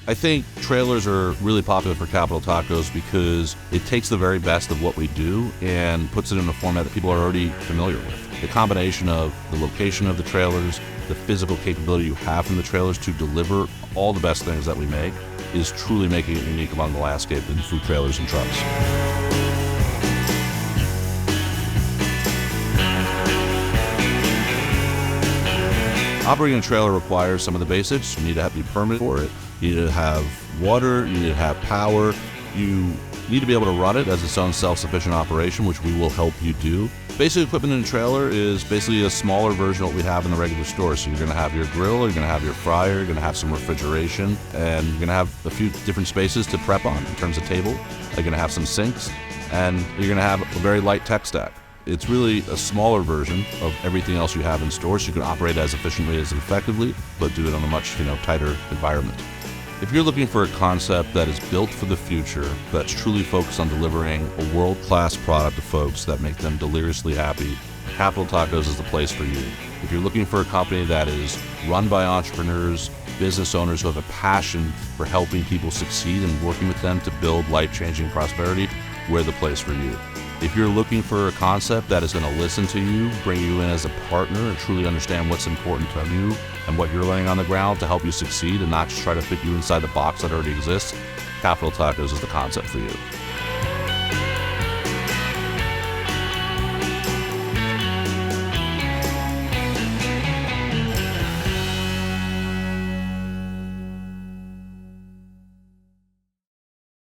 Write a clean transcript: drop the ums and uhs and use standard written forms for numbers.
I think trailers are really popular for Capital Tacos because it takes the very best of what we do and puts it in a format that people are already familiar with. The combination of the location of the trailers, the physical capability you have from the trailers to deliver all the best things that we make is truly making it unique among the landscape in food trailers and trucks. Operating a trailer requires some of the basics. You need to be permitted for it. You need to have water. You need to have power. You need to be able to run it as its own self-sufficient operation, which we will help you do. Basic equipment in a trailer is basically a smaller version of what we have in the regular store. So you're going to have your grill, you're going to have your fryer, you're going to have some refrigeration, and you're going to have a few different spaces to prep on in terms of table. You're going to have some sinks, and you're going to have a very light tech stack. It's really a smaller version of everything else you have in store, so you can operate as efficiently as effectively, but do it on a much tighter environment. If you're looking for a concept that is built for the future, that's truly focused on delivering a world-class product to folks that make them deliriously happy, Capital Tacos is the place for you. If you're looking for a company that is run by entrepreneurs, business owners who have a passion for helping people succeed and working with them to build life-changing prosperity, we're the place for you. If you're looking for a concept that is going to listen to you, bring you in as a partner, and truly understand what's important to you and what you're laying on the ground to help you succeed and not just try to fit you inside the box that already exists, Capital Tacos is the concept for you.